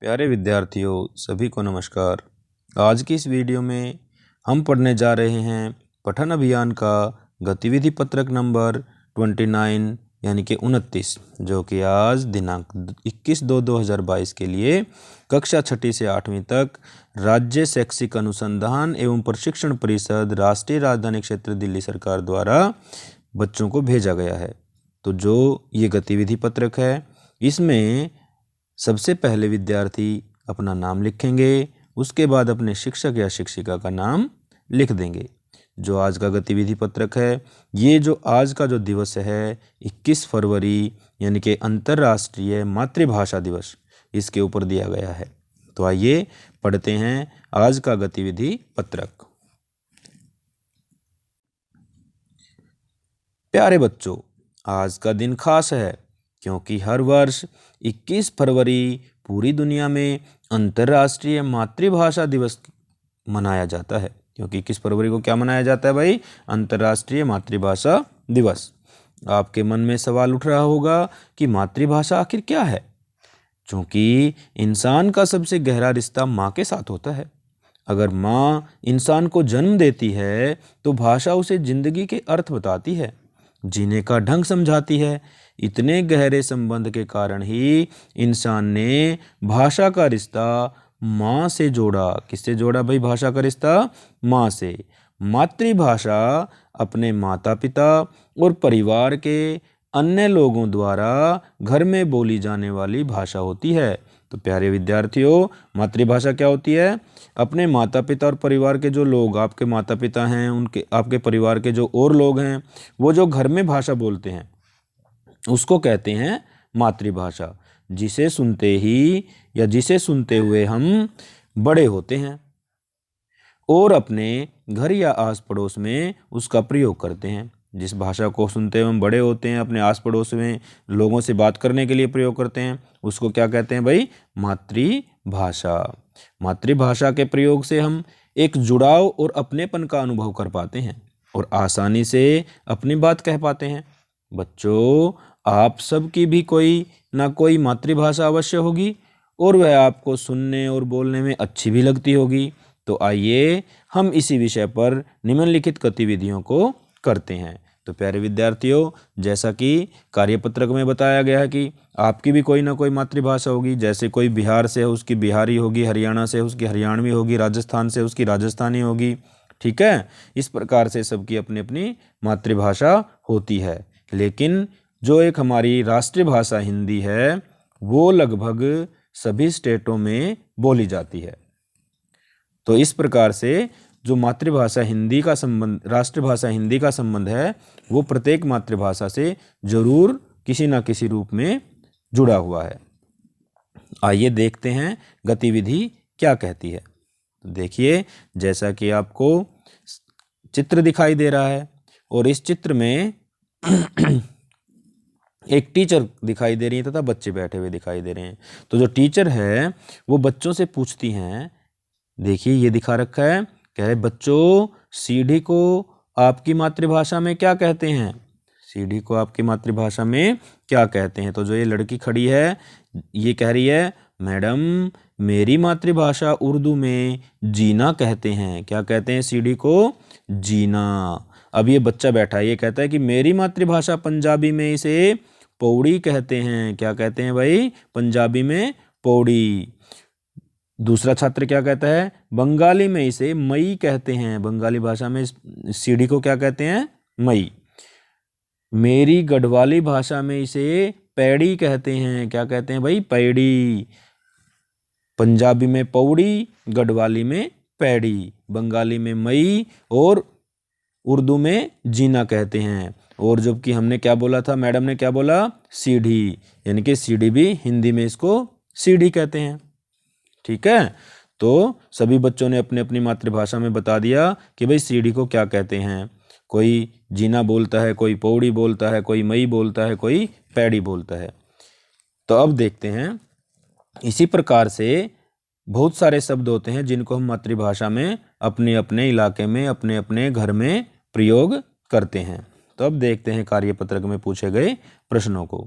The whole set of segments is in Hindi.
प्यारे विद्यार्थियों सभी को नमस्कार। आज की इस वीडियो में हम पढ़ने जा रहे हैं पठन अभियान का गतिविधि पत्रक नंबर 29 यानी कि 29, जो कि आज दिनांक 21/2/2022 के लिए कक्षा 6 से 8वीं तक राज्य शैक्षिक अनुसंधान एवं प्रशिक्षण परिषद राष्ट्रीय राजधानी क्षेत्र दिल्ली सरकार द्वारा बच्चों को भेजा गया है। तो जो ये गतिविधि पत्रक है, इसमें सबसे पहले विद्यार्थी अपना नाम लिखेंगे, उसके बाद अपने शिक्षक या शिक्षिका का नाम लिख देंगे। जो आज का गतिविधि पत्रक है, ये जो आज का जो दिवस है 21 फरवरी यानी कि अंतर्राष्ट्रीय मातृभाषा दिवस, इसके ऊपर दिया गया है। तो आइए पढ़ते हैं आज का गतिविधि पत्रक। प्यारे बच्चों, आज का दिन खास है क्योंकि हर वर्ष 21 फरवरी पूरी दुनिया में अंतर्राष्ट्रीय मातृभाषा दिवस मनाया जाता है। क्योंकि 21 फरवरी को क्या मनाया जाता है भाई? अंतर्राष्ट्रीय मातृभाषा दिवस। आपके मन में सवाल उठ रहा होगा कि मातृभाषा आखिर क्या है? क्योंकि इंसान का सबसे गहरा रिश्ता माँ के साथ होता है। अगर माँ इंसान को जन्म देती है तो भाषा उसे जिंदगी के अर्थ बताती है, जीने का ढंग समझाती है। इतने गहरे संबंध के कारण ही इंसान ने भाषा का रिश्ता माँ से जोड़ा। किससे जोड़ा भाई भाषा का रिश्ता? माँ से। मातृभाषा अपने माता पिता और परिवार के अन्य लोगों द्वारा घर में बोली जाने वाली भाषा होती है। तो प्यारे विद्यार्थियों, मातृभाषा क्या होती है? अपने माता पिता और परिवार के जो लोग आपके माता पिता हैं, उनके आपके परिवार के जो और लोग हैं, वो जो घर में भाषा बोलते हैं उसको कहते हैं मातृभाषा, जिसे सुनते हुए हम बड़े होते हैं और अपने घर या आस पड़ोस में उसका प्रयोग करते हैं। जिस भाषा को सुनते हुए हम बड़े होते हैं, अपने आस पड़ोस में लोगों से बात करने के लिए प्रयोग करते हैं, उसको क्या कहते हैं भाई? मातृभाषा। मातृभाषा के प्रयोग से हम एक जुड़ाव और अपनेपन का अनुभव कर पाते हैं और आसानी से अपनी बात कह पाते हैं। बच्चों, आप सबकी भी कोई ना कोई मातृभाषा अवश्य होगी और वह आपको सुनने और बोलने में अच्छी भी लगती होगी। तो आइए हम इसी विषय पर निम्नलिखित गतिविधियों को करते हैं। तो प्यारे विद्यार्थियों, जैसा कि कार्यपत्रक में बताया गया है कि आपकी भी कोई ना कोई मातृभाषा होगी। जैसे कोई बिहार से है उसकी बिहारी होगी, हरियाणा से उसकी हरियाणवी होगी, राजस्थान से उसकी राजस्थानी होगी। ठीक है, इस प्रकार से सबकी अपनी अपनी मातृभाषा होती है। लेकिन जो एक हमारी राष्ट्रीय भाषा हिंदी है, वो लगभग सभी स्टेटों में बोली जाती है। तो इस प्रकार से जो मातृभाषा हिंदी का संबंध, राष्ट्रभाषा हिंदी का संबंध है, वो प्रत्येक मातृभाषा से जरूर किसी न किसी रूप में जुड़ा हुआ है। आइए देखते हैं गतिविधि क्या कहती है। देखिए, जैसा कि आपको चित्र दिखाई दे रहा है और इस चित्र में एक टीचर दिखाई दे रही है तथा बच्चे बैठे हुए दिखाई दे रहे हैं। तो जो टीचर है वो बच्चों से पूछती हैं। देखिए, ये दिखा रखा है, कह रहे बच्चों, सीढ़ी को आपकी मातृभाषा में क्या कहते हैं? सीढ़ी को आपकी मातृभाषा में क्या कहते हैं? तो जो ये लड़की खड़ी है ये कह रही है, मैडम मेरी मातृभाषा उर्दू में जीना कहते हैं। क्या कहते हैं सीढ़ी को? जीना। अब ये बच्चा बैठा है, ये कहता है कि मेरी मातृभाषा पंजाबी में इसे पौड़ी कहते हैं। क्या कहते हैं भाई? पंजाबी में पौड़ी। दूसरा छात्र क्या कहता है? बंगाली में इसे मई कहते हैं। बंगाली भाषा में सीढ़ी को क्या कहते हैं? मई। मेरी गढ़वाली भाषा में इसे पैड़ी कहते हैं। क्या कहते हैं भाई? पैड़ी। पंजाबी में पौड़ी, गढ़वाली में पैड़ी, बंगाली में मई और उर्दू में जीना कहते हैं। और जबकि हमने क्या बोला था, मैडम ने क्या बोला? सीढ़ी, यानी कि सीढ़ी भी हिंदी में इसको सीढ़ी कहते हैं। ठीक है, तो सभी बच्चों ने अपनी अपनी मातृभाषा में बता दिया कि भाई सीढ़ी को क्या कहते हैं। कोई जीना बोलता है, कोई पौड़ी बोलता है, कोई मई बोलता है, कोई पैड़ी बोलता है। तो अब देखते हैं, इसी प्रकार से बहुत सारे शब्द होते हैं जिनको हम मातृभाषा में अपने अपने इलाके में, अपने अपने घर में प्रयोग करते हैं। तो अब देखते हैं कार्यपत्रक में पूछे गए प्रश्नों को।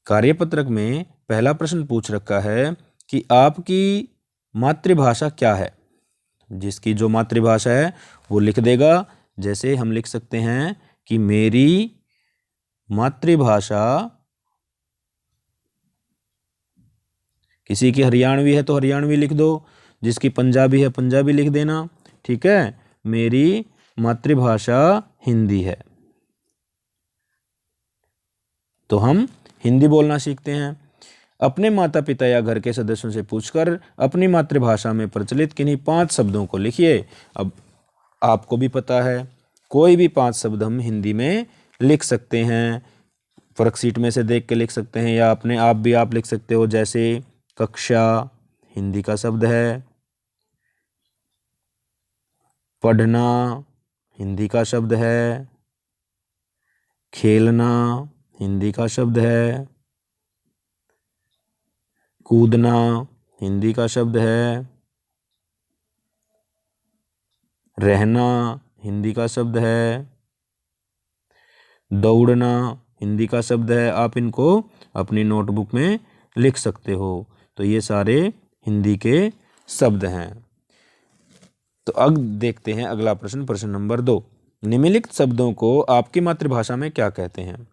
कार्यपत्रक में पहला प्रश्न पूछ रखा है कि आपकी मातृभाषा क्या है। जिसकी जो मातृभाषा है वो लिख देगा। जैसे हम लिख सकते हैं कि मेरी मातृभाषा, किसी की हरियाणवी है तो हरियाणवी लिख दो, जिसकी पंजाबी है पंजाबी लिख देना। ठीक है, मेरी मातृभाषा हिंदी है, तो हम हिंदी बोलना सीखते हैं। अपने माता पिता या घर के सदस्यों से पूछकर अपनी मातृभाषा में प्रचलित किन्हीं 5 शब्दों को लिखिए। अब आपको भी पता है कोई भी 5 शब्द हम हिंदी में लिख सकते हैं, वर्कशीट में से देख के लिख सकते हैं, या अपने आप भी आप लिख सकते हो। जैसे कक्षा हिंदी का शब्द है, पढ़ना हिंदी का शब्द है, खेलना हिंदी का शब्द है, कूदना हिंदी का शब्द है, रहना हिंदी का शब्द है, दौड़ना हिंदी का शब्द है। आप इनको अपनी नोटबुक में लिख सकते हो। तो ये सारे हिंदी के शब्द हैं। तो अब देखते हैं अगला प्रश्न, प्रश्न नंबर 2। निम्नलिखित शब्दों को आपकी मातृभाषा में क्या कहते हैं।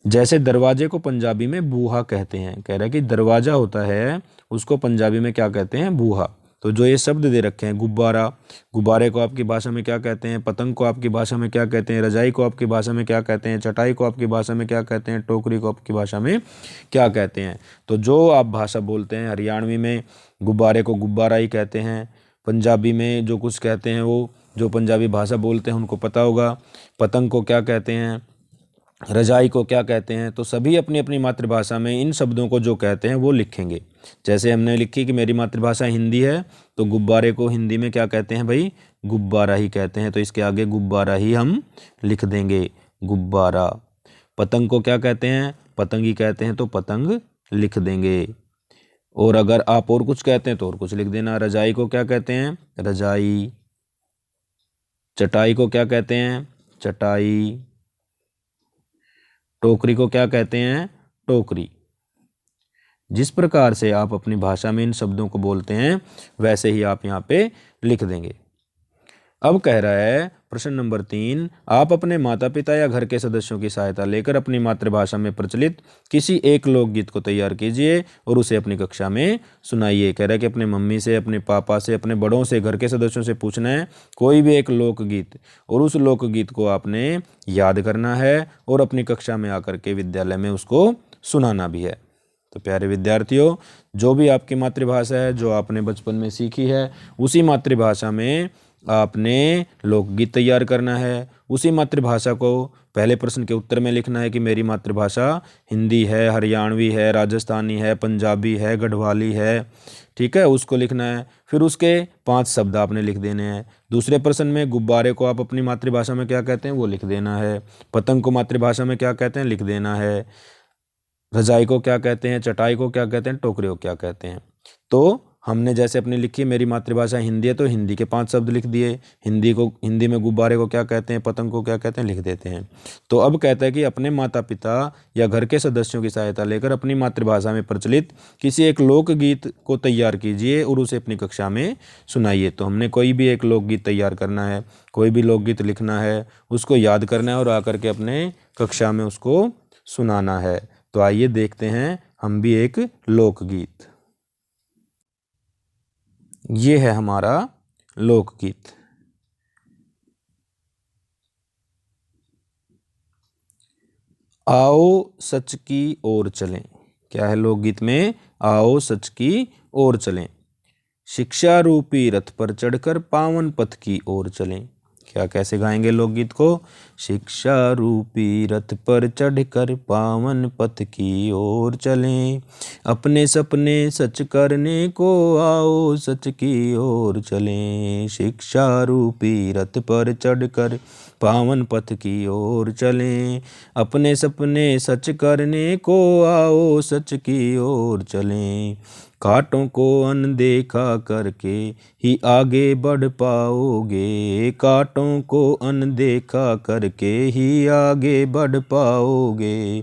जैसे दरवाजे को पंजाबी में बूहा कहते हैं। कह रहा है कि दरवाजा होता है उसको पंजाबी में क्या कहते हैं, बूहा। तो जो ये शब्द दे रखे हैं, गुब्बारा, गुब्बारे को आपकी भाषा में क्या कहते हैं, पतंग को आपकी भाषा में क्या कहते हैं, रजाई को आपकी भाषा में क्या कहते हैं, चटाई को आपकी भाषा में क्या कहते हैं, टोकरी को आपकी भाषा में क्या कहते हैं। तो जो आप भाषा बोलते हैं, हरियाणवी में गुब्बारे को गुब्बारा ही कहते हैं, पंजाबी में जो कुछ कहते हैं वो जो पंजाबी भाषा बोलते हैं उनको पता होगा। पतंग को क्या कहते हैं, रजाई को क्या कहते हैं। तो सभी अपनी अपनी मातृभाषा में इन शब्दों को जो कहते हैं वो लिखेंगे। जैसे हमने लिखी कि मेरी मातृभाषा हिंदी है, तो गुब्बारे को हिंदी में क्या कहते हैं भाई, गुब्बारा ही कहते हैं। तो इसके आगे गुब्बारा ही हम लिख देंगे, गुब्बारा। पतंग को क्या कहते हैं, पतंग ही कहते हैं, तो पतंग लिख देंगे। और अगर आप और कुछ कहते हैं तो और कुछ लिख देना। रजाई को क्या कहते हैं, रजाई। चटाई को क्या कहते हैं, चटाई। टोकरी को क्या कहते हैं, टोकरी। जिस प्रकार से आप अपनी भाषा में इन शब्दों को बोलते हैं वैसे ही आप यहाँ पे लिख देंगे। अब कह रहा है प्रश्न नंबर 3, आप अपने माता पिता या घर के सदस्यों की सहायता लेकर अपनी मातृभाषा में प्रचलित किसी एक लोकगीत को तैयार कीजिए और उसे अपनी कक्षा में सुनाइए। कह रहा है कि अपने मम्मी से, अपने पापा से, अपने बड़ों से, घर के सदस्यों से पूछना है कोई भी एक लोकगीत, और उस लोकगीत को आपने याद करना है और अपनी कक्षा में आकर के विद्यालय में उसको सुनाना भी है। तो प्यारे विद्यार्थियों, जो भी आपकी मातृभाषा है, जो आपने बचपन में सीखी है, उसी मातृभाषा में आपने लोकगीत तैयार करना है। उसी मातृभाषा को पहले प्रश्न के उत्तर में लिखना है कि मेरी मातृभाषा हिंदी है, हरियाणवी है, राजस्थानी है, पंजाबी है, गढ़वाली है। ठीक है, उसको लिखना है। फिर उसके 5 शब्द आपने लिख देने हैं। दूसरे प्रश्न में गुब्बारे को आप अपनी मातृभाषा में क्या कहते हैं वो लिख देना है। पतंग को मातृभाषा में क्या कहते हैं लिख देना है। रजाई को क्या कहते हैं, चटाई को क्या कहते हैं, टोकरी को क्या कहते हैं। तो हमने जैसे अपनी लिखी मेरी मातृभाषा हिंदी है, तो हिंदी के 5 शब्द लिख दिए। हिंदी में गुब्बारे को क्या कहते हैं, पतंग को क्या कहते हैं, लिख देते हैं। तो अब कहता है कि अपने माता पिता या घर के सदस्यों की सहायता लेकर अपनी मातृभाषा में प्रचलित किसी एक लोकगीत को तैयार कीजिए और उसे अपनी कक्षा में सुनाइए। तो हमने कोई भी एक लोकगीत तैयार करना है, कोई भी लोकगीत लिखना है, उसको याद करना है और आकर के अपने कक्षा में उसको सुनाना है। तो आइए देखते हैं हम भी एक लोकगीत। ये है हमारा लोकगीत। आओ सच की ओर चलें। क्या है लोकगीत में, आओ सच की ओर चलें। शिक्षा रूपी रथ पर चढ़कर पावन पथ की ओर चलें। क्या कैसे गाएंगे लोकगीत को, शिक्षा रूपी रथ पर चढ़कर पावन पथ की ओर चलें, अपने सपने सच करने को आओ सच की ओर चलें। शिक्षा रूपी रथ पर चढ़कर पावन पथ की ओर चलें, अपने सपने सच करने को आओ सच की ओर चलें। कांटों को अनदेखा करके ही आगे बढ़ पाओगे, कांटों को अनदेखा करके ही आगे बढ़ पाओगे।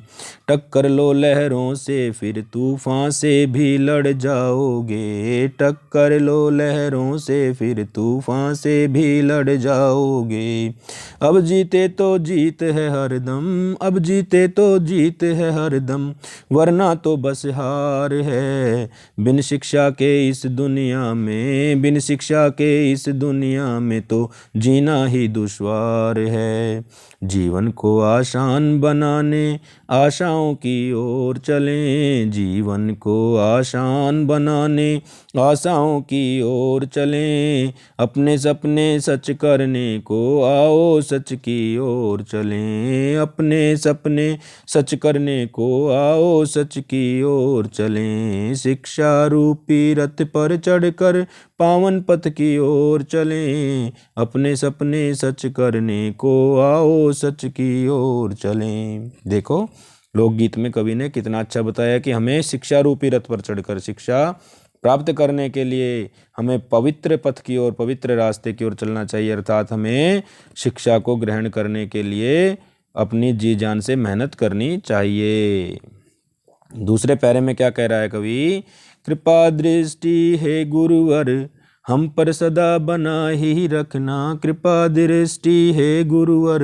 टक्कर लो लहरों से फिर तूफान से भी लड़ जाओगे, टक्कर लो लहरों से फिर तूफान से भी लड़ जाओगे। अब जीते तो जीत है हरदम, अब जीते तो जीत है हरदम, वरना तो बस हार है। बिन शिक्षा के इस दुनिया में, बिन शिक्षा के इस दुनिया में तो जीना ही दुश्वार है। जीवन को आसान बनाने आशाओं की ओर चलें, जीवन को आसान बनाने आशाओं की ओर चलें। अपने सपने सच करने को आओ सच की ओर चलें, अपने सपने सच करने को आओ सच की ओर चलें। शिक्षा रूपी रथ पर चढ़कर पावन पथ की ओर चलें, अपने सपने सच करने को आओ सच की ओर चलें। देखो लोकगीत में कवि ने कितना अच्छा बताया कि हमें शिक्षा रूपी रथ पर चढ़कर शिक्षा प्राप्त करने के लिए हमें पवित्र पथ की ओर, पवित्र रास्ते की ओर चलना चाहिए, अर्थात हमें शिक्षा को ग्रहण करने के लिए अपनी जी जान से मेहनत करनी चाहिए। दूसरे पैरे में क्या कह रहा है कवि? कृपा दृष्टि है गुरुवर हम पर सदा बना ही रखना, कृपा दृष्टि है गुरुवर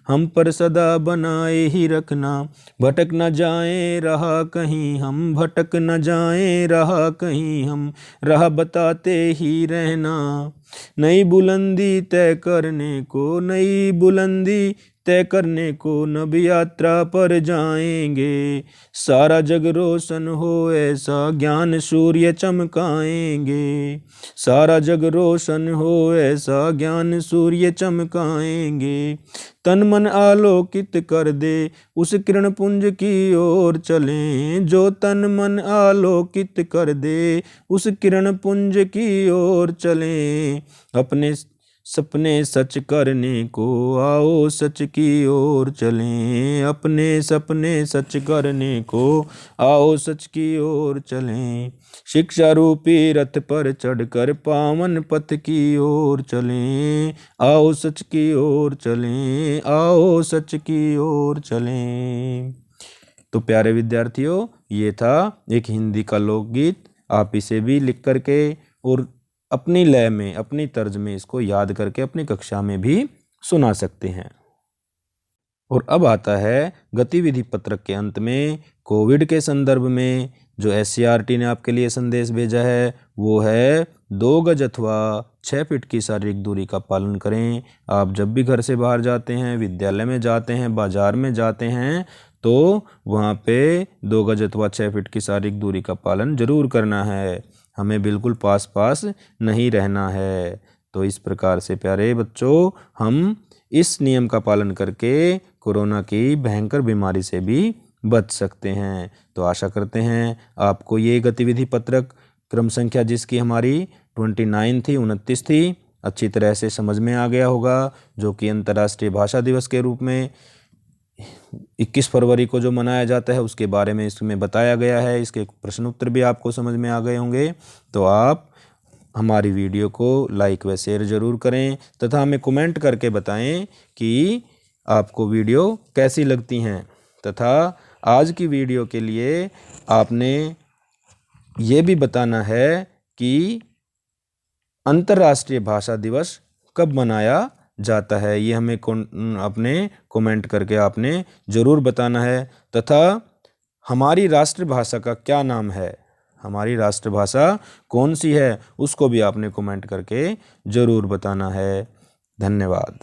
हम पर सदा बनाए ही रखना। भटक न जाए रहा कहीं हम, भटक न जाए रहा कहीं हम, राह बताते ही रहना। नई बुलंदी तय करने को, नई बुलंदी तय करने को नब यात्रा पर जाएंगे। सारा जग रोशन हो ऐसा ज्ञान सूर्य चमकाएंगे, सारा जग रोशन हो ऐसा ज्ञान सूर्य चमकाएंगे। तन मन आलोकित कर दे उस किरण पुंज की ओर चलें, जो तन मन आलोकित कर दे उस किरण पुंज की ओर चलें। अपने सपने सच करने को आओ सच की ओर चलें, अपने सपने सच करने को आओ सच की ओर चलें। शिक्षा रूपी रथ पर चढ़कर पावन पथ की ओर चलें, आओ सच की ओर चलें, आओ सच की ओर चलें। तो प्यारे विद्यार्थियों, ये था एक हिंदी का लोकगीत। आप इसे भी लिख करके और अपनी लय में, अपनी तर्ज में इसको याद करके अपनी कक्षा में भी सुना सकते हैं। और अब आता है गतिविधि पत्रक के अंत में कोविड के संदर्भ में जो SCERT ने आपके लिए संदेश भेजा है वो है 2 गज अथवा 6 फीट की शारीरिक दूरी का पालन करें। आप जब भी घर से बाहर जाते हैं, विद्यालय में जाते हैं, बाजार में जाते हैं, तो वहाँ पे 2 गज अथवा 6 फीट की शारीरिक दूरी का पालन जरूर करना है। हमें बिल्कुल पास पास नहीं रहना है। तो इस प्रकार से प्यारे बच्चों, हम इस नियम का पालन करके कोरोना की भयंकर बीमारी से भी बच सकते हैं। तो आशा करते हैं आपको ये गतिविधि पत्रक क्रम संख्या जिसकी हमारी 29 थी, 29 थी, अच्छी तरह से समझ में आ गया होगा, जो कि अंतर्राष्ट्रीय भाषा दिवस के रूप में 21 फरवरी को जो मनाया जाता है उसके बारे में इसमें बताया गया है। इसके प्रश्न उत्तर भी आपको समझ में आ गए होंगे। तो आप हमारी वीडियो को लाइक व शेयर ज़रूर करें तथा हमें कमेंट करके बताएं कि आपको वीडियो कैसी लगती हैं। तथा आज की वीडियो के लिए आपने ये भी बताना है कि अंतर्राष्ट्रीय भाषा दिवस कब मनाया जाता है। ये हमें अपने कमेंट करके आपने ज़रूर बताना है। तथा हमारी राष्ट्रभाषा का क्या नाम है, हमारी राष्ट्रभाषा कौन सी है, उसको भी आपने कमेंट करके ज़रूर बताना है। धन्यवाद।